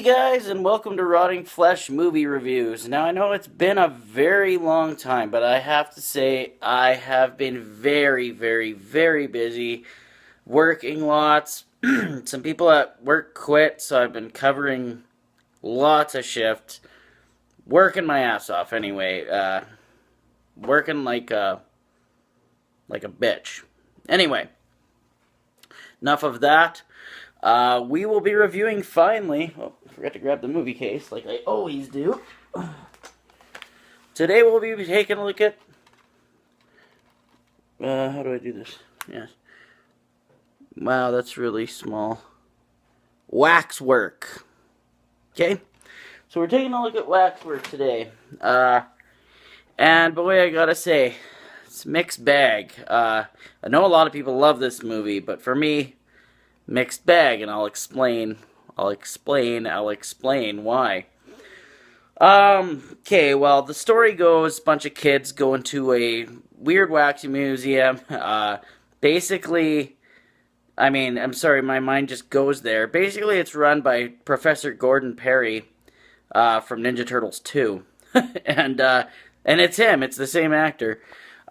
guys, and welcome to Rotting Flesh Movie Reviews. Now, I know it's been a very long time, but I have to say I have been very, very, very busy working lots. Some people at work quit, so I've been covering lots of shifts, working my ass off anyway, working like a bitch. Anyway, enough of that. We will be reviewing finally. Oh, I forgot to grab the movie case like I always do. Today we'll be taking a look at. How do I do this? Yes. Wow, that's really small. Waxwork. Okay? So we're taking a look at Waxwork today. And boy, I gotta say, it's a mixed bag. I know a lot of people love this movie, but for me, mixed bag, and I'll explain why. Okay, well, the story goes, a bunch of kids go into a weird waxing museum. Basically, I mean, I'm sorry, my mind just goes there. Basically, it's run by Professor Gordon Perry, from Ninja Turtles 2. and it's him, it's the same actor.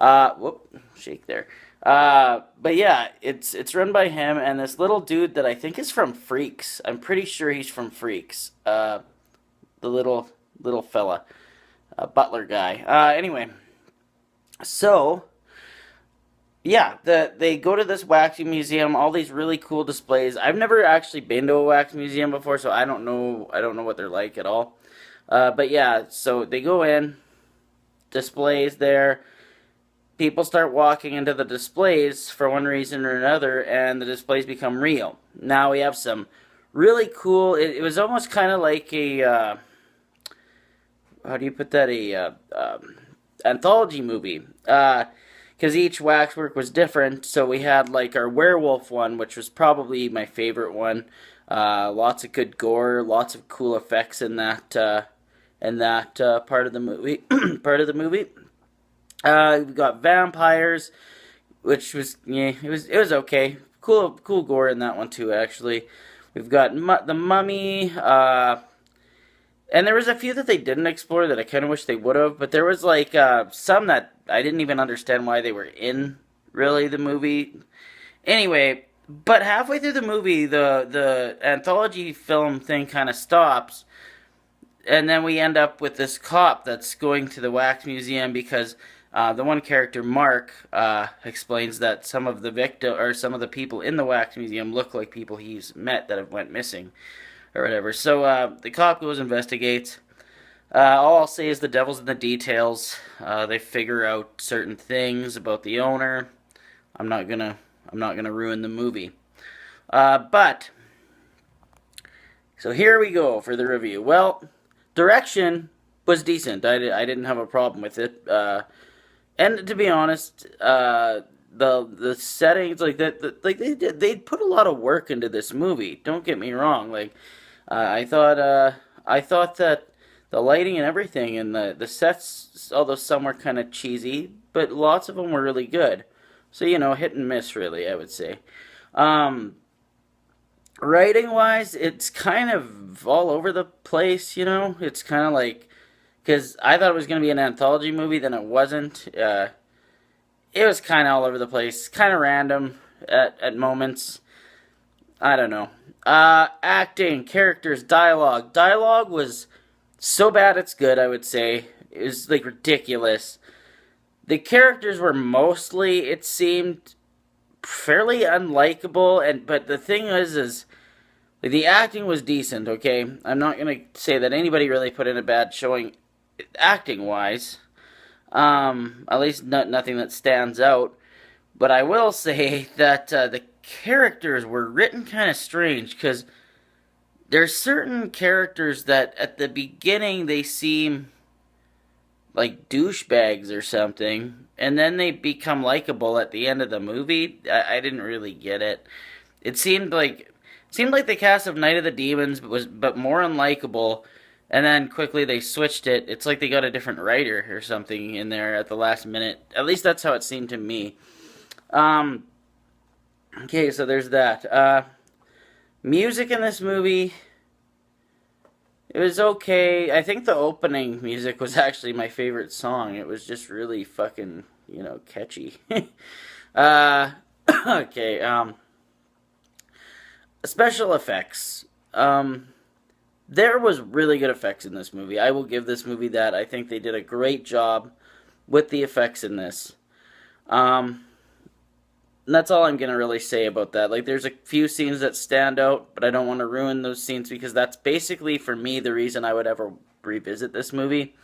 Whoop, shake there. But yeah, it's run by him and this little dude that I think is from Freaks. I'm pretty sure he's from Freaks. The little fella, butler guy. Anyway, so yeah, they go to this waxing museum. All these really cool displays. I've never actually been to a wax museum before, so I don't know what they're like at all. But yeah, so they go in, displays there. People start walking into the displays for one reason or another, and the displays become real. Now we have some really cool. It was almost kind of like a how do you put that? Anthology movie. Because each waxwork was different. So we had like our werewolf one, which was probably my favorite one. Lots of good gore, lots of cool effects in that part of the movie. We've got vampires, which was it was okay. Cool gore in that one too. Actually, we've got the Mummy, and there was a few that they didn't explore that I kind of wish they would have. But there was like some that I didn't even understand why they were in really the movie. Anyway, but halfway through the movie, the anthology film thing kind of stops, and then we end up with this cop that's going to the wax museum because. The one character, Mark, explains that some of the people in the wax museum look like people he's met that have went missing, or whatever. So the cop goes, investigates. All I'll say is the devil's in the details. They figure out certain things about the owner. I'm not gonna ruin the movie. But so here we go for the review. Well, direction was decent. I didn't have a problem with it. And to be honest, the settings like that, like they put a lot of work into this movie. Don't get me wrong. Like I thought that the lighting and everything and the sets, although some were kind of cheesy, but lots of them were really good. So hit and miss really, I would say. Writing wise, it's kind of all over the place. It's kind of like. Because I thought it was going to be an anthology movie, then it wasn't. It was kind of all over the place. Kind of random at moments. I don't know. Acting, characters, dialogue. Dialogue was so bad it's good, I would say. It was, like, ridiculous. The characters were mostly, it seemed, fairly unlikable. But the thing is the acting was decent, okay? I'm not going to say that anybody really put in a bad showing acting wise, at least nothing that stands out. But I will say that the characters were written kind of strange, because there's certain characters that at the beginning they seem like douchebags or something, and then they become likable at the end of the movie. I didn't really get it. It seemed like the cast of Night of the Demons but more unlikable. And then quickly they switched it. It's like they got a different writer or something in there at the last minute. At least that's how it seemed to me. Okay, so there's that. Music in this movie It was okay. I think the opening music was actually my favorite song. It was just really fucking, catchy. uh, okay, special effects. There was really good effects in this movie. I will give this movie that. I think they did a great job with the effects in this. Um, and that's all I'm gonna really say about that. Like, there's a few scenes that stand out, but I don't want to ruin those scenes because that's basically for me the reason I would ever revisit this movie.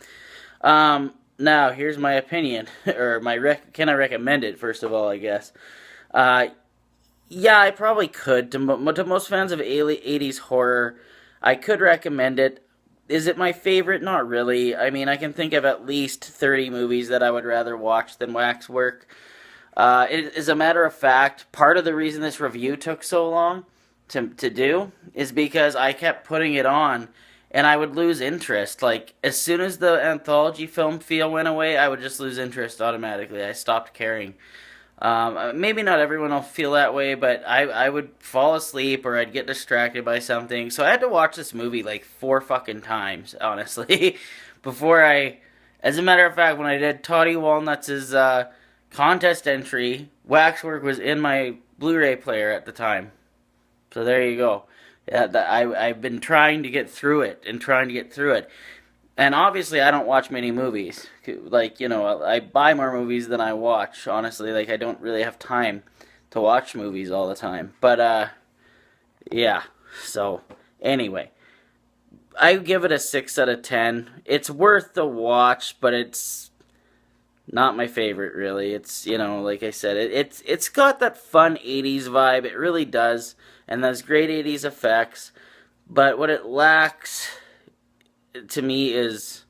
Now here's my opinion, or can I recommend it? First of all, I guess. Uh, yeah, I probably could. To most fans of 80s horror, I could recommend it. Is it my favorite? Not really. I mean, I can think of at least 30 movies that I would rather watch than Waxwork. As a matter of fact, part of the reason this review took so long to do is because I kept putting it on and I would lose interest. Like, as soon as the anthology film feel went away, I would just lose interest automatically. I stopped caring. Maybe not everyone will feel that way, but I would fall asleep or I'd get distracted by something. So I had to watch this movie like 4 fucking times, honestly, before as a matter of fact, when I did Toddy Walnuts' contest entry, Waxwork was in my Blu-ray player at the time. So there you go. Yeah, I've been trying to get through it and trying to get through it. And obviously, I don't watch many movies. Like, I buy more movies than I watch, honestly. Like, I don't really have time to watch movies all the time. But, yeah. So, anyway. I give it a 6 out of 10. It's worth the watch, but it's not my favorite, really. It's, like I said, it's got that fun 80s vibe. It really does. And those great 80s effects. But what it lacks, to me, is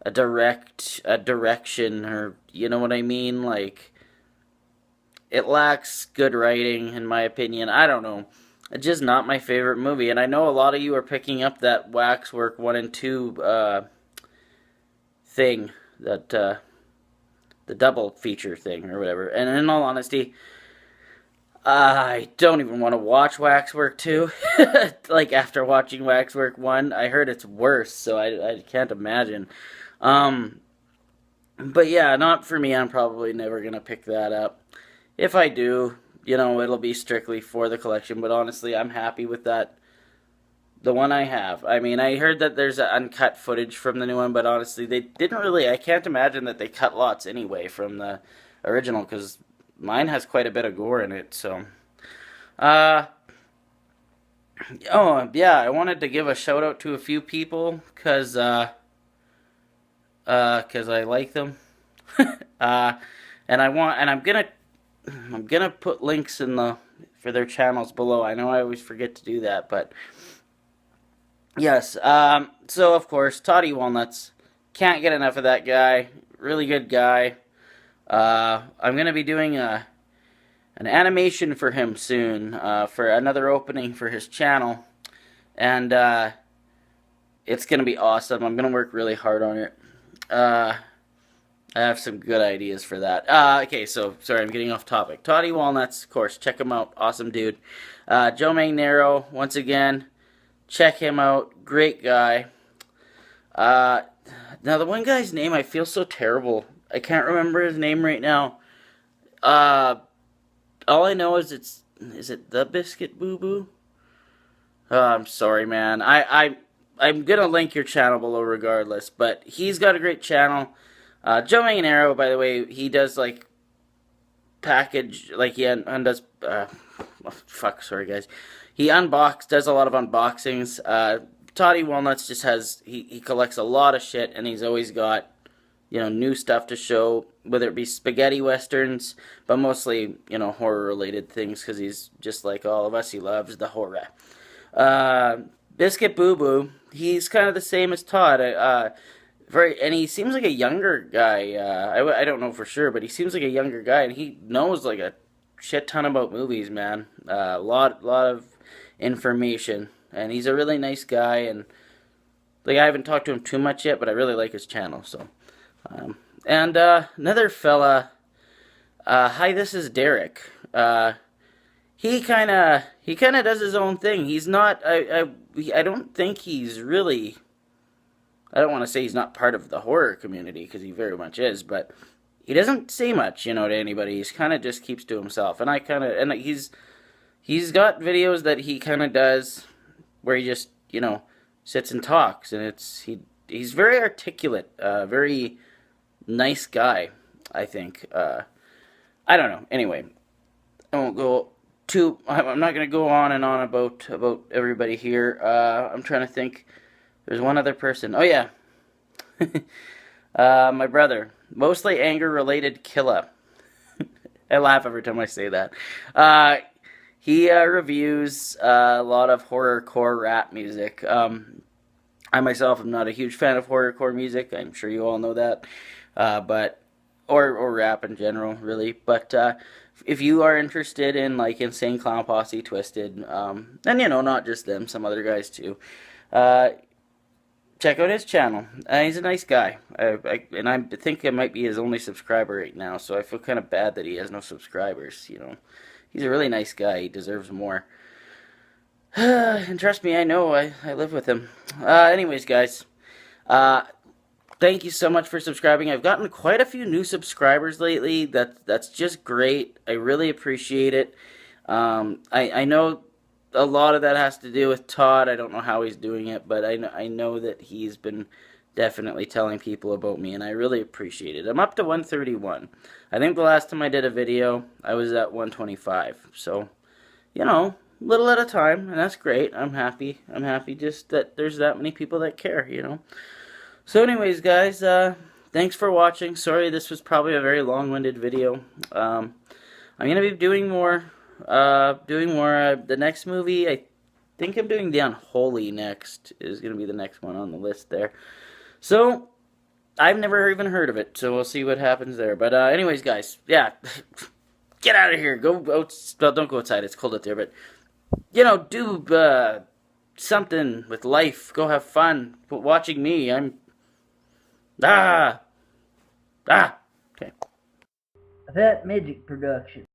a direction, or you know what I mean? Like, it lacks good writing, in my opinion. I don't know. It's just not my favorite movie, and I know a lot of you are picking up that Waxwork 1 and 2 thing, that the double feature thing, or whatever. And in all honesty, I don't even want to watch Waxwork 2. Like, after watching Waxwork 1, I heard it's worse, so I can't imagine. But yeah, not for me. I'm probably never going to pick that up. If I do, it'll be strictly for the collection, but honestly, I'm happy with that. The one I have. I mean, I heard that there's uncut footage from the new one, but honestly, they didn't really. I can't imagine that they cut lots anyway from the original, because mine has quite a bit of gore in it, so. Oh, yeah, I wanted to give a shout out to a few people, because I like them. And I'm gonna put links for their channels below. I know I always forget to do that, but yes. So of course, Toddy Walnuts, can't get enough of that guy. Really good guy. I'm gonna be doing an animation for him soon, for another opening for his channel, and it's gonna be awesome. I'm gonna work really hard on it. I have some good ideas for that. Okay, so, sorry, I'm getting off topic. Toddy Walnuts, of course, check him out. Awesome dude. Joe Magnero, once again, check him out. Great guy. Now, the one guy's name, I feel so terrible. I can't remember his name right now. All I know is is it The Biscuit Boo Boo? I'm sorry, man. I'm gonna link your channel below regardless, but he's got a great channel. Joe Magnero, by the way, he does, like, package, like, he undoes, fuck, sorry, guys. He does a lot of unboxings. Toddy Walnuts just he collects a lot of shit, and he's always got, new stuff to show, whether it be spaghetti westerns, but mostly, horror-related things, because he's just like all of us. He loves the horror. Biscuit Boo Boo, he's kind of the same as Todd. And he seems like a younger guy. I don't know for sure, but he seems like a younger guy, and he knows like a shit ton about movies, man. A lot of information, and he's a really nice guy. And like, I haven't talked to him too much yet, but I really like his channel. So, another fella. Hi, this is Derek. he kind of does his own thing. He's not. I don't think he's really. I don't want to say he's not part of the horror community because he very much is, but he doesn't say much, to anybody. He's kind of just keeps to himself, and he's got videos that he kind of does where he just sits and talks, and he's very articulate, very nice guy. I think. I don't know. Anyway, I won't go too. I'm not going to go on and on about everybody here. I'm trying to think. There's one other person. Oh yeah, my brother. Mostly anger-related killer. I laugh every time I say that. He reviews a lot of horrorcore rap music. I myself am not a huge fan of horrorcore music. I'm sure you all know that. But or rap in general, really. But if you are interested in like Insane Clown Posse, Twisted, and not just them, some other guys too. Check out his channel. He's a nice guy. And I think I might be his only subscriber right now, so I feel kind of bad that he has no subscribers, He's a really nice guy. He deserves more. And trust me, I know. I live with him. Anyways, guys. Thank you so much for subscribing. I've gotten quite a few new subscribers lately. That's just great. I really appreciate it. I know a lot of that has to do with Todd. I don't know how he's doing it, but I know that he's been definitely telling people about me, and I really appreciate it. I'm up to 131. I think the last time I did a video, I was at 125. So, little at a time, and that's great. I'm happy. I'm happy just that there's that many people that care, So anyways, guys, thanks for watching. Sorry this was probably a very long-winded video. I'm going to be doing more. The next movie, I think I'm doing The Unholy next, is going to be the next one on the list there. So, I've never even heard of it, so we'll see what happens there. But anyways, guys, yeah, get out of here. Go out, well, don't go outside, it's cold out there, but, do something with life. Go have fun. But watching me, okay. That Magic Production.